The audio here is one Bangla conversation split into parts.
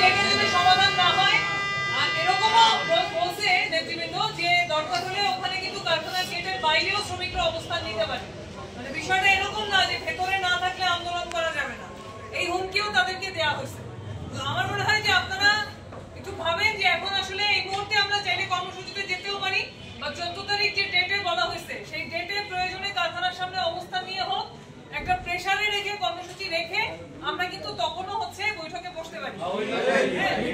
ডেটের যদি সমাধান না হয়, আর এরকমও বলছে নেতৃবৃন্দ যে দরকার হলে ওখানে কিন্তু কারখানার গেটের বাইরেও শ্রমিকরা অবস্থান নিতে পারে। মানে বিষয়টা এরকম না যে ভেতরে না থাকলে আন্দোলন করা যাবে না, এই হুমকিও তাদেরকে দেওয়া হয়েছে। তো আমার মনে হয় যে আপনারা একটু ভাবেন যে এখন আসলে এই মুহূর্তে আমরা চাইলে কর্মসূচিতে যেতেও পারি, বা 14 তারিখ যে ডেটে বলা হয়েছে সেই ডেটে প্রয়োজনে কারখানার সামনে অবস্থান নিয়ে হোক, একটা প্রেসারে রেখে কর্মসূচি রেখে আমরা কিন্তু তখনও হচ্ছে বৈঠকে বসতে পারি।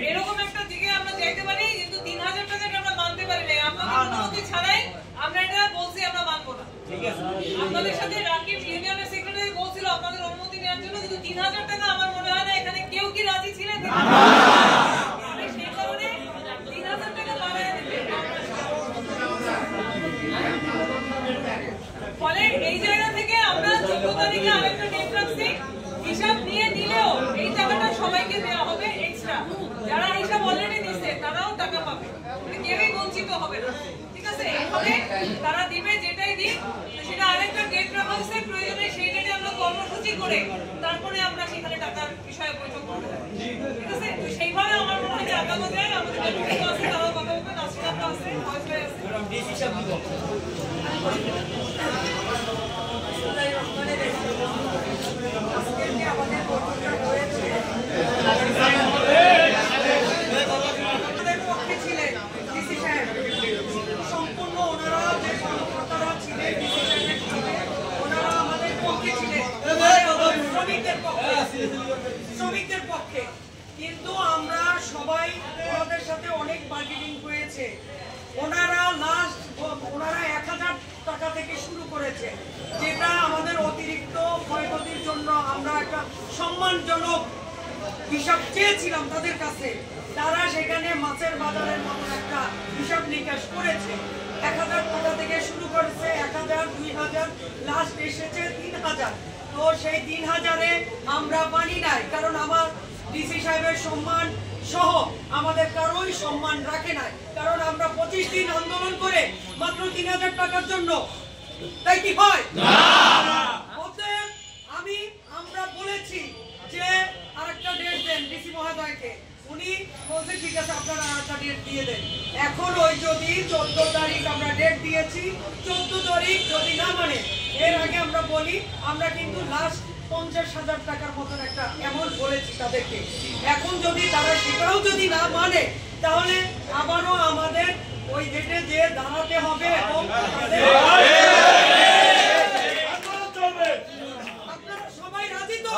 এরকম একটা দিকে আমরা যাইতে পারি, কিন্তু 3000 টাকাটা আমরা মানতে পারি না। আপনাদের অনুমতি ছাড়াই আমরা এটা বলছি আমরা মানবো না। আপনাদের সাথে রাকিব ইউনিয়নের সেক্রেটারি বলছিল আপনাদের অনুমতি নেওয়ার জন্য, কিন্তু 3000 টাকা আমার মনে হয় না এখানে কেউ কি রাজি ছিলেন। সেই কারণে 3000 টাকা বাড়ায় দিতে, ফলে এই জায়গা থেকে আমরা 14 তারিখে আরেকটা ডেট রাখছি। হিসাব নিয়ে নিলেও এই টাকাটা সবাইকে দেওয়া হবে এক্সট্রা। যারা হিসাব অলরেডি দিচ্ছে তারাও টাকা পাবে, কেউই বঞ্চিত হবে না। ঠিক আছে, এইভাবে তারা দিবে, যেটাই দিক সেটা আরেকটা ডেট রাখা হয়েছে। প্রয়োজনে সেই ডেটে আমরা কর্মসূচি করে তারপরে আমরা সেখানে টাকার বিষয়ে বৈঠক করতে পারি। ঠিক আছে, তো সেইভাবে আমার মনে হয় যে আগামী দিনে আমাদের নেতৃত্ব আছে, তারাও কথা বলবেন, নাসিরাতরা আছে, ফয়সাল আছে। শ্রমিকদের পক্ষে, কিন্তু আমরা সবাই ওনাদের সাথে অনেক বার্গেনিং হয়েছে। ওনারা 1000 টাকা থেকে শুরু করেছে, যেটা আমাদের অতিরিক্ত ক্ষয়ক্ষতির জন্য আমরা একটা সম্মানজনক হিসাব চেয়েছিলাম তাদের কাছে। তারা সেখানে মাছের বাজারের মতো একটা হিসাব নিকাশ করেছে। 1000 টাকা থেকে শুরু করেছে, 1000, 2000, লাস্ট এসেছে 3000। তো সেই 3000-এ আমরা মানি নাই, কারণ আমার ডিসি সাহেবের সম্মান সহ আমাদের কারোই সম্মান রাখে নাই, কারণ আমরা 25 দিন আন্দোলন করে মাত্র 3000 টাকার জন্য। তাই কি হয়? অতএব আমরা বলেছি যে আরেকটা ডেট দেন ডিসি মহোদয়কে। উনি বলছে ঠিক আছে আপনারা আরেকটা ডেট দিয়ে দেন। এখন ওই যদি 14 তারিখ আমরা ডেট দিয়েছি, 14 তারিখ যদি না মানে, এর আগে আমরা বলি আমরা কিন্তু লাস্ট 50,000 টাকার মতন একটা অ্যামাউন্ট বলেছি তাদেরকে। এখন যদি তারা সেটাও যদি না মানে, তাহলে আবারও আমাদের ওই ডেটে যে দাঁড়াতে হবে এবং আপনারা সবাই রাজি তো?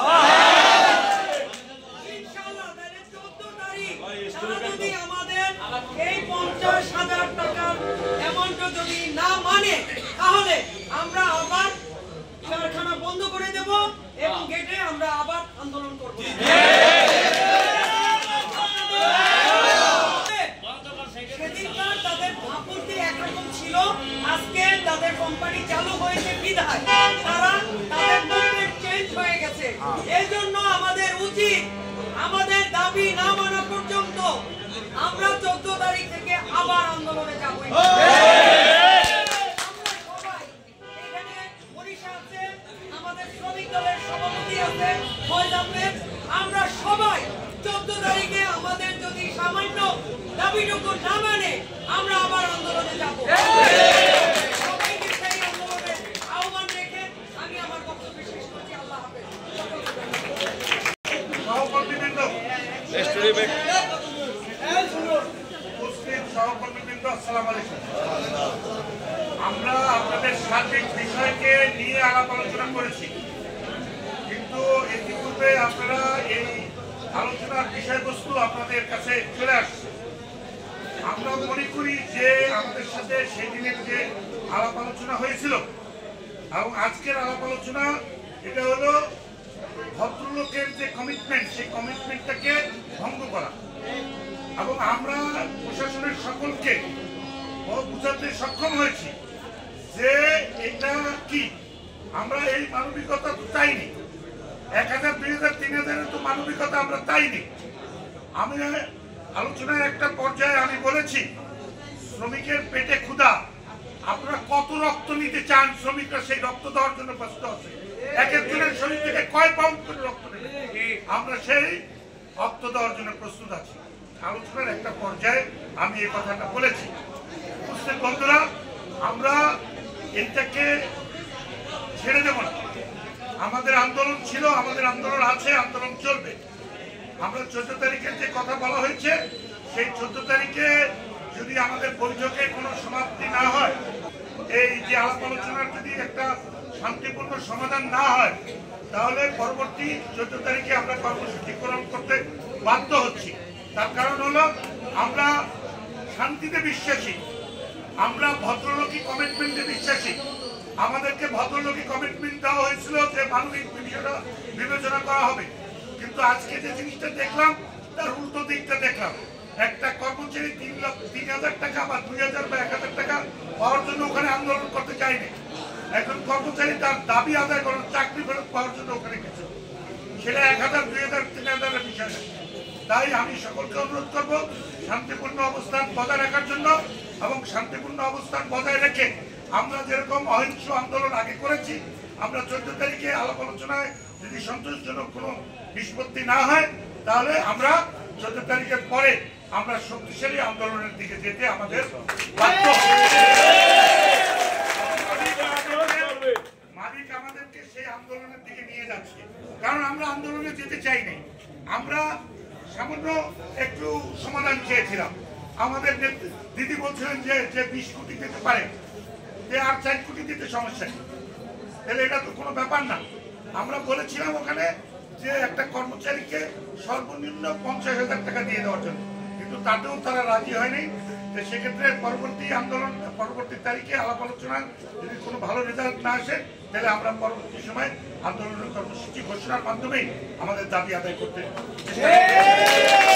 ইনশাআল্লাহ তাহলে 14 তারিখ তারা যদি আমাদের এই 50,000 টাকার অ্যামাউন্টও যদি না মানে, তাহলে আমরা আবার কারখানা বন্ধ করে দেব এবং গেটে আমরা আবার আন্দোলন করব। সেদিনকার তাদের ভাবমূর্তি একরকম ছিল, আজকে তাদের কোম্পানি চালু হয়েছে বিধায় তারা তাদের মুভমেন্ট চেঞ্জ হয়ে গেছে। এই জন্য আমাদের উচিত আমাদের দাবি না মানা পর্যন্ত আমরা 14 তারিখ থেকে আবার আন্দোলনে যাব। আমরা সবাই 14 তারিখে আমাদের যদি সামান্য দাবিটুকু না মানে, আমরা আবার আন্দোলনে যাব। সবাইকে সেই আন্দোলনে আহ্বান রেখে আমি আমার বক্তব্য শেষ করছি। আল্লাহ হাফেজ। আমরা আপনাদের সার্বিক বিষয়কে নিয়ে আলাপ আলোচনা করেছি, কিন্তু ইতিপূর্বে আপনারা এই আলোচনার বিষয়বস্তু আপনাদের কাছে চলে আসছে। আমরা মনে করি যে আমাদের সাথে সেই দিনের যে আলাপ আলোচনা হয়েছিল এবং আজকের আলাপ আলোচনা, এটা হলো ভদ্রলোকের যে কমিটমেন্ট, সেই কমিটমেন্টটাকে ভঙ্গ করা। এবং আমরা প্রশাসনের সকলকে বুঝাতে সক্ষম হয়েছি যে এটা কি, আমরা এই মানবিকতা তো চাইনি। 1000, 2000, 3000 তো মানবিকতা আমরা চাইনি। আমি আলোচনায় একটা পর্যায়ে আমি বলেছি, শ্রমিকের পেটে ক্ষুধা, আপনারা কত রক্ত নিতে চান, শ্রমিকরা সেই রক্ত দেওয়ার জন্য ব্যস্ত আছে। এক একজনের শরীর থেকে কয় পাউন্ড করে রক্ত নেবে। আমরা সেই রক্ত দেওয়ার জন্য প্রস্তুত আছি। আলোচনার একটা পর্যায়ে আমি এই কথাটা বলেছি। উপস্থিত বন্ধুরা, আমরা এটাকে ছেড়ে দেব না। আমাদের আন্দোলন ছিল, আমাদের আন্দোলন আছে, আন্দোলন চলবে। আমরা 14 তারিখের যে কথা বলা হয়েছে, সেই 14 তারিখে যদি আমাদের বৈঠকে কোনো সমাপ্তি না হয়, এই যে আলাপ আলোচনার যদি একটা শান্তিপূর্ণ সমাধান না হয়, তাহলে পরবর্তী 14 তারিখে আমরা কর্মসূচি গ্রহণ করতে বাধ্য হচ্ছি। তার কারণ হলো আমরা শান্তিতে বিশ্বাসী, আমরা ভদ্রলোকী কমিটমেন্টে বিশ্বাসী। আমাদেরকে ভদ্রলোকী কমিটমেন্ট দেওয়া হয়েছিল যে মানবিক বিষয়টা বিবেচনা করা হবে, কিন্তু আজকে যে জিনিসটা দেখলাম তার উল্টো দিকটা দেখলাম। একটা কর্মচারী 3,000 টাকা বা 2,000 বা 1,000 টাকা পাওয়ার জন্য ওখানে আন্দোলন করতে চায়নি। একজন কর্মচারী তার দাবি আদায় করেন, চাকরি ফেরত পাওয়ার জন্য ওখানে গেছে। সেটা 1,000, 2,000, 3,000 বিষয় না। তাই আমি সকলকে অনুরোধ করবো শান্তিপূর্ণ অবস্থান বজায় রাখার জন্য, এবং শান্তিপূর্ণ অবস্থান বজায় রেখে আমরা যেরকম অহিংস আন্দোলন আগে করেছি, আমরা 14 তারিখে আলাপ আলোচনায় যদি সন্তোষজনক কোনো নিষ্পত্তি না হয়, তাহলে আমরা 14 তারিখের পরে আমরা শক্তিশালী আন্দোলনের দিকে যেতে আমাদের বাধ্য মালিক আমাদেরকে সেই আন্দোলনের দিকে নিয়ে যাচ্ছে। কারণ আমরা আন্দোলনে যেতে চাই নাই, আমরা সামান্য একটু সমাধান চেয়েছিলাম। আমাদের দিদি বলছিলেন যে 20 কোটি দিতে পারে, যে আর 4 কোটি দিতে সমস্যা নেই, তাহলে এটা তো কোনো ব্যাপার না। আমরা বলেছিলাম ওখানে যে একটা কর্মচারীকে সর্বনিম্ন 50,000 টাকা দিয়ে দেওয়ার জন্য, কিন্তু তাতেও তারা রাজি হয়নি। সেক্ষেত্রে পরবর্তী আন্দোলন, পরবর্তী তারিখে আলাপ আলোচনা যদি কোনো ভালো রেজাল্ট না আসে, তাহলে আমরা পরবর্তী সময় আন্দোলনের কর্মসূচি ঘোষণার মাধ্যমেই আমাদের দাবি আদায় করতে চেষ্টা করব।